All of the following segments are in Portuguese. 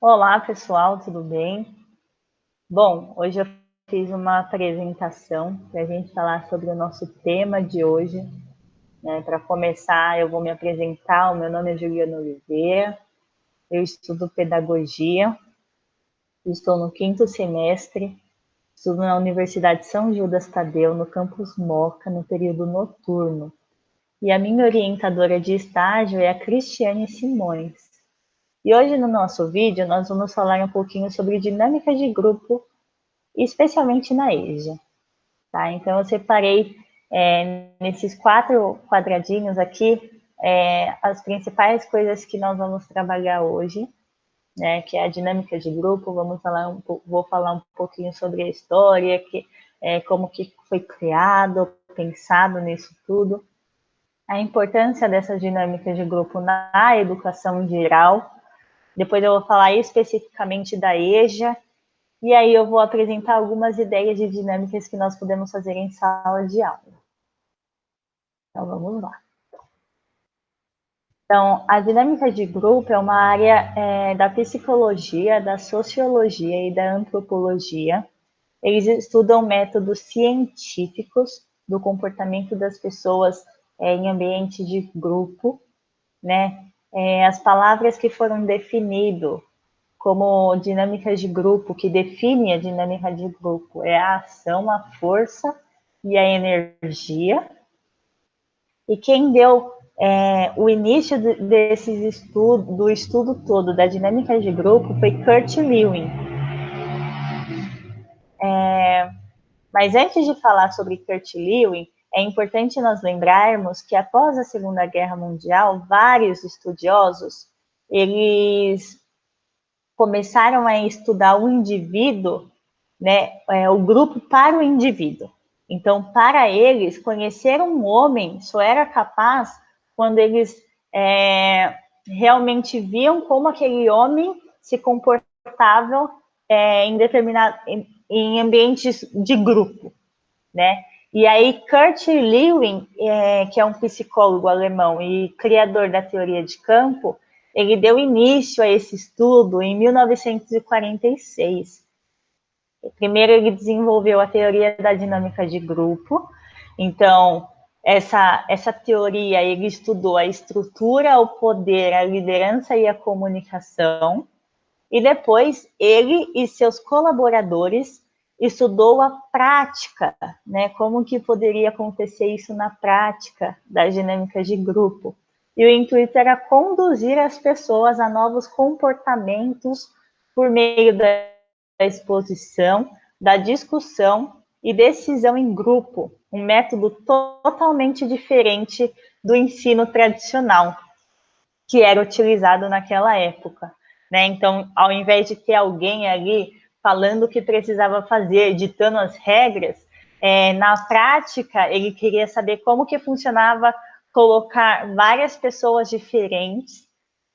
Olá, pessoal, tudo bem? Bom, hoje eu fiz uma apresentação para a gente falar sobre o nosso tema de hoje. Para começar, eu vou me apresentar. O meu nome é Juliana Oliveira, eu estudo pedagogia, estou no quinto semestre, estudo na Universidade São Judas Tadeu, no campus Moca, no período noturno. E a minha orientadora de estágio é a Cristiane Simões. E hoje no nosso vídeo nós vamos falar um pouquinho sobre dinâmica de grupo, especialmente na EJA. Tá? Então, eu separei nesses 4 quadradinhos aqui as principais coisas que nós vamos trabalhar hoje, né, que é a dinâmica de grupo. Vou falar um pouquinho sobre a história, como que foi criado, pensado nisso tudo, a importância dessa dinâmica de grupo na educação geral. Depois eu vou falar especificamente da EJA, e aí eu vou apresentar algumas ideias de dinâmicas que nós podemos fazer em sala de aula. Então vamos lá. Então, a dinâmica de grupo é uma área da psicologia, da sociologia e da antropologia. Eles estudam métodos científicos do comportamento das pessoas em ambiente de grupo, né? As palavras que foram definidas como dinâmicas de grupo, que define a dinâmica de grupo, é a ação, a força e a energia. E quem deu o início do estudo todo da dinâmica de grupo foi Kurt Lewin. Mas antes de falar sobre Kurt Lewin, é importante nós lembrarmos que após a Segunda Guerra Mundial, vários estudiosos eles começaram a estudar o indivíduo, né, o grupo para o indivíduo. Então, para eles, conhecer um homem só era capaz quando eles realmente viam como aquele homem se comportava em ambientes de grupo, né? E aí Kurt Lewin, que é um psicólogo alemão e criador da teoria de campo, ele deu início a esse estudo em 1946. Primeiro ele desenvolveu a teoria da dinâmica de grupo. Então, essa teoria, ele estudou a estrutura, o poder, a liderança e a comunicação. E depois ele e seus colaboradores estudou a prática, né? Como que poderia acontecer isso na prática das dinâmicas de grupo. E o intuito era conduzir as pessoas a novos comportamentos por meio da exposição, da discussão e decisão em grupo, um método totalmente diferente do ensino tradicional que era utilizado naquela época, né? Então, ao invés de ter alguém ali falando o que precisava fazer, ditando as regras, na prática ele queria saber como que funcionava colocar várias pessoas diferentes,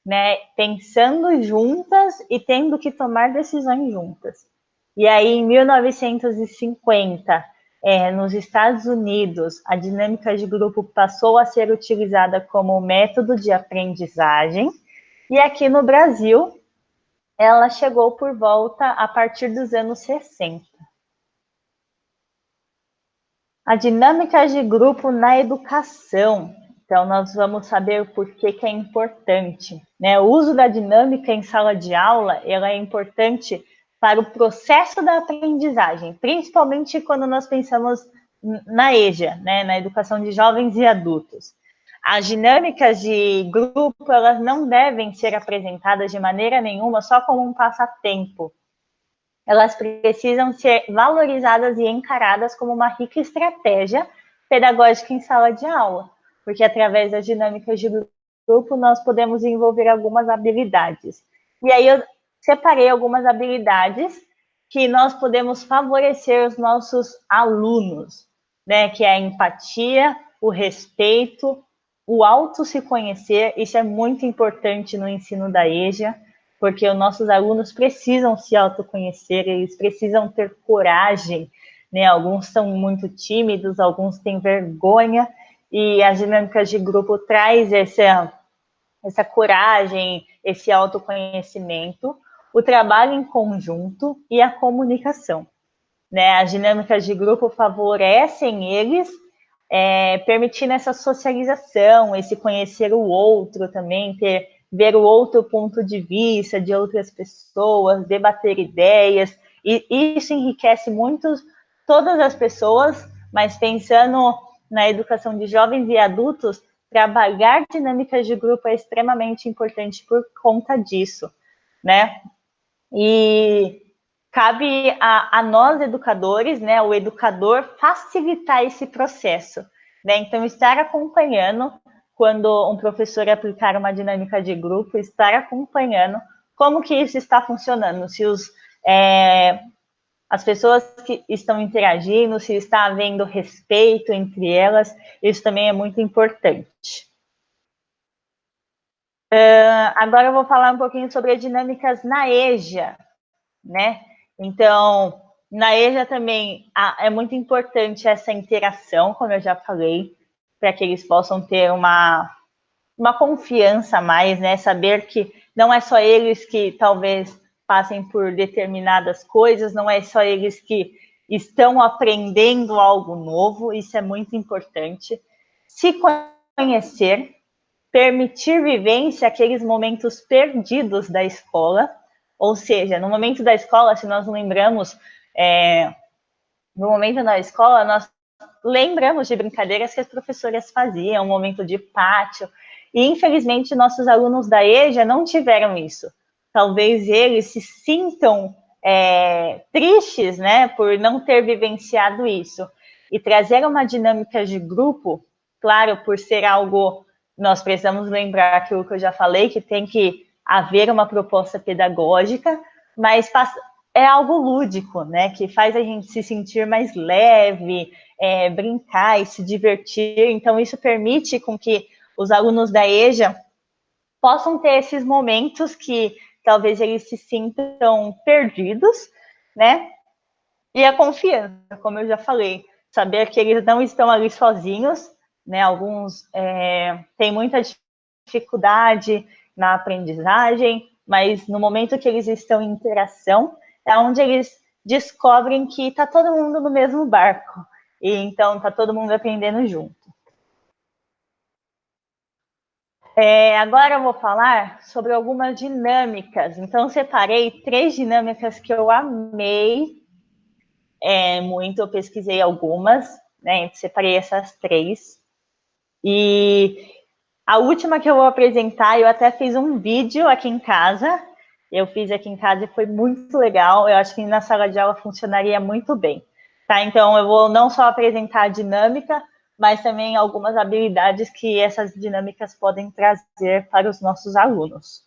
né, pensando juntas e tendo que tomar decisões juntas. E aí, em 1950, nos Estados Unidos, a dinâmica de grupo passou a ser utilizada como método de aprendizagem, e aqui no Brasil, ela chegou por volta a partir dos anos 60. A dinâmica de grupo na educação. Então, nós vamos saber por que é importante, né? O uso da dinâmica em sala de aula, ela é importante para o processo da aprendizagem, principalmente quando nós pensamos na EJA, né? Na educação de jovens e adultos. As dinâmicas de grupo, elas não devem ser apresentadas de maneira nenhuma só como um passatempo. Elas precisam ser valorizadas e encaradas como uma rica estratégia pedagógica em sala de aula, porque através das dinâmicas de grupo nós podemos desenvolver algumas habilidades. E aí eu separei algumas habilidades que nós podemos favorecer os nossos alunos, né? Que é a empatia, o respeito, o auto se conhecer. Isso é muito importante no ensino da EJA, porque os nossos alunos precisam se autoconhecer, eles precisam ter coragem, né? Alguns são muito tímidos, alguns têm vergonha, e as dinâmicas de grupo traz essa coragem, esse autoconhecimento. o trabalho em conjunto e a comunicação, né? As dinâmicas de grupo favorecem eles, permitindo essa socialização, esse conhecer o outro também, ver o outro ponto de vista de outras pessoas, debater ideias, e isso enriquece muito todas as pessoas, mas pensando na educação de jovens e adultos, trabalhar dinâmicas de grupo é extremamente importante por conta disso, né? E cabe a nós, educadores, né, o educador, facilitar esse processo, né? Então, estar acompanhando quando um professor aplicar uma dinâmica de grupo, estar acompanhando como que isso está funcionando, se as pessoas que estão interagindo, se está havendo respeito entre elas, isso também é muito importante. Agora eu vou falar um pouquinho sobre as dinâmicas na EJA, né? Então, na EJA também é muito importante essa interação, como eu já falei, para que eles possam ter uma confiança a mais, né? Saber que não é só eles que talvez passem por determinadas coisas, não é só eles que estão aprendendo algo novo, isso é muito importante. Se conhecer, permitir vivência aqueles momentos perdidos da escola, ou seja, no momento da escola, se nós lembramos, no momento da escola, nós lembramos de brincadeiras que as professoras faziam, um momento de pátio, e infelizmente nossos alunos da EJA não tiveram isso. Talvez eles se sintam tristes, né, por não ter vivenciado isso. E trazer uma dinâmica de grupo, claro, por ser algo, nós precisamos lembrar aquilo que eu já falei, que tem que haver uma proposta pedagógica, mas é algo lúdico, né, que faz a gente se sentir mais leve, brincar e se divertir. Então, isso permite com que os alunos da EJA possam ter esses momentos que talvez eles se sintam perdidos, né? E a confiança, como eu já falei, saber que eles não estão ali sozinhos, né? Alguns têm muita dificuldade na aprendizagem, mas no momento que eles estão em interação, é onde eles descobrem que está todo mundo no mesmo barco, e então está todo mundo aprendendo junto. Agora eu vou falar sobre algumas dinâmicas. Então, separei 3 dinâmicas que eu amei muito. Eu pesquisei algumas, né? Separei essas 3. E a última que eu vou apresentar, eu até fiz um vídeo aqui em casa. Eu fiz aqui em casa e foi muito legal. Eu acho que na sala de aula funcionaria muito bem. Tá? Então, eu vou não só apresentar a dinâmica, mas também algumas habilidades que essas dinâmicas podem trazer para os nossos alunos.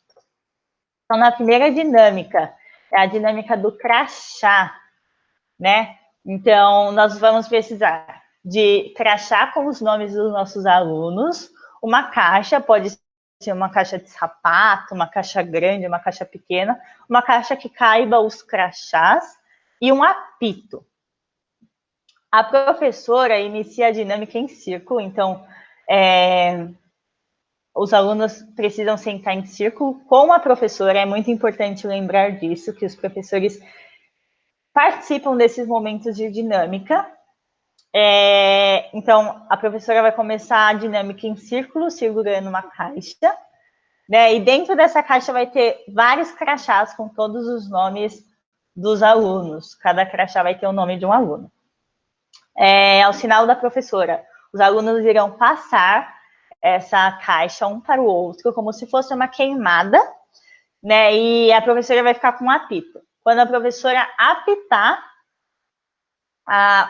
Então, na primeira dinâmica, é a dinâmica do crachá, né? Então, nós vamos precisar de crachá com os nomes dos nossos alunos, uma caixa, pode ser uma caixa de sapato, uma caixa grande, uma caixa pequena, uma caixa que caiba os crachás e um apito. A professora inicia a dinâmica em círculo, então os alunos precisam sentar em círculo com a professora. É muito importante lembrar disso, que os professores participam desses momentos de dinâmica. Então, a professora vai começar a dinâmica em círculo, segurando uma caixa, né? E dentro dessa caixa vai ter vários crachás com todos os nomes dos alunos. Cada crachá vai ter o nome de um aluno. Ao sinal da professora, os alunos irão passar essa caixa um para o outro, como se fosse uma queimada, né? E a professora vai ficar com um apito. Quando a professora apitar,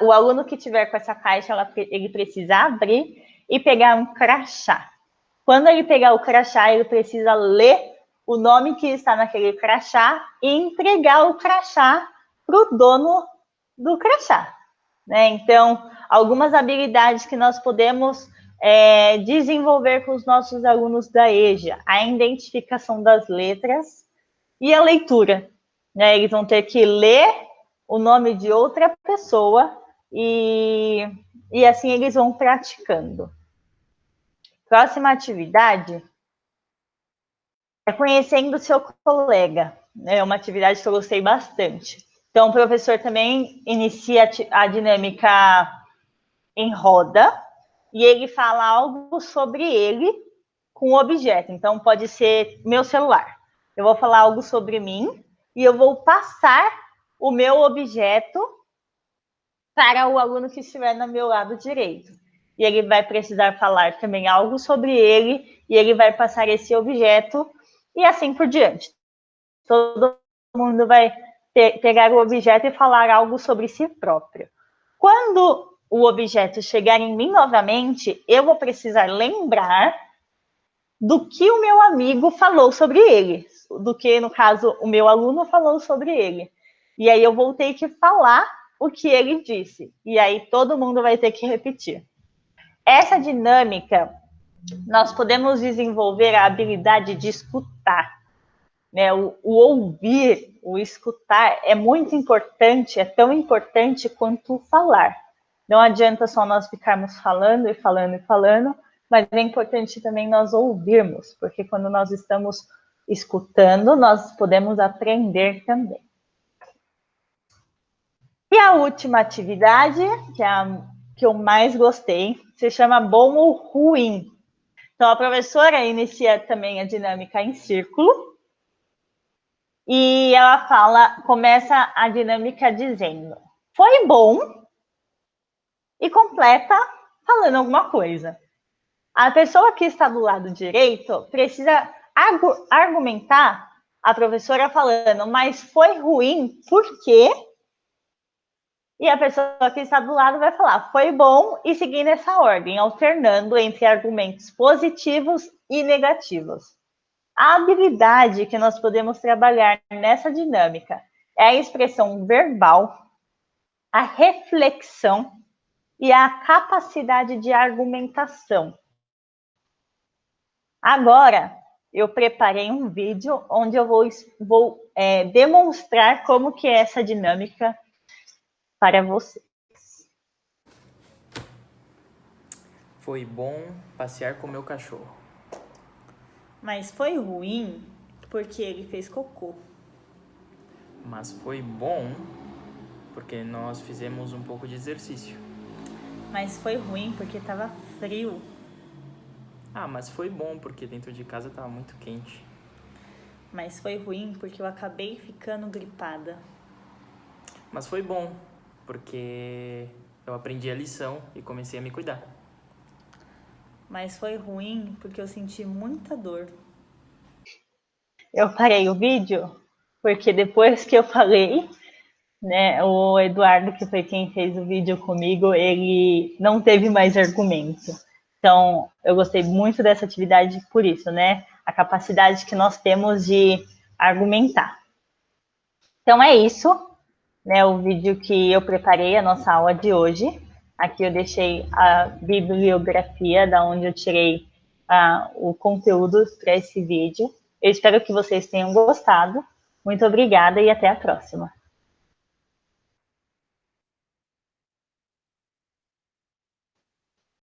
o aluno que tiver com essa caixa, ele precisa abrir e pegar um crachá. Quando ele pegar o crachá, ele precisa ler o nome que está naquele crachá e entregar o crachá para o dono do crachá. Né? Então, algumas habilidades que nós podemos desenvolver com os nossos alunos da EJA: a identificação das letras e a leitura. Né? Eles vão ter que ler o nome de outra pessoa e assim eles vão praticando. Próxima atividade é conhecendo seu colega. É uma atividade que eu gostei bastante. Então, o professor também inicia a dinâmica em roda e ele fala algo sobre ele com o objeto. Então, pode ser meu celular. Eu vou falar algo sobre mim e eu vou passar o meu objeto para o aluno que estiver no meu lado direito. E ele vai precisar falar também algo sobre ele e ele vai passar esse objeto e assim por diante. Todo mundo vai pegar o objeto e falar algo sobre si próprio. Quando o objeto chegar em mim novamente, eu vou precisar lembrar do que o meu amigo falou sobre ele, do que, no caso, o meu aluno falou sobre ele. E aí eu vou ter que falar o que ele disse. E aí todo mundo vai ter que repetir. Essa dinâmica, nós podemos desenvolver a habilidade de escutar. Né? O ouvir, o escutar é muito importante, é tão importante quanto o falar. Não adianta só nós ficarmos falando e falando e falando, mas é importante também nós ouvirmos, porque quando nós estamos escutando, nós podemos aprender também. E a última atividade, que é a que eu mais gostei, se chama Bom ou Ruim. Então, a professora inicia também a dinâmica em círculo, e ela começa a dinâmica dizendo: foi bom, e completa falando alguma coisa. A pessoa que está do lado direito precisa argumentar a professora falando, mas foi ruim, por quê? E a pessoa que está do lado vai falar, foi bom, e seguindo essa ordem, alternando entre argumentos positivos e negativos. A habilidade que nós podemos trabalhar nessa dinâmica é a expressão verbal, a reflexão e a capacidade de argumentação. Agora, eu preparei um vídeo onde eu vou demonstrar como que é essa dinâmica para vocês. Foi bom passear com meu cachorro. Mas foi ruim porque ele fez cocô. Mas foi bom porque nós fizemos um pouco de exercício. Mas foi ruim porque tava frio. Ah, mas foi bom porque dentro de casa tava muito quente. Mas foi ruim porque eu acabei ficando gripada. Mas foi bom porque eu aprendi a lição e comecei a me cuidar. Mas foi ruim porque eu senti muita dor. Eu parei o vídeo porque depois que eu falei, né, o Eduardo, que foi quem fez o vídeo comigo, ele não teve mais argumento. Então, eu gostei muito dessa atividade por isso, né? A capacidade que nós temos de argumentar. Então, é isso, né? O vídeo que eu preparei, a nossa aula de hoje. Aqui eu deixei a bibliografia da onde eu tirei o conteúdo para esse vídeo. Eu espero que vocês tenham gostado. Muito obrigada e até a próxima.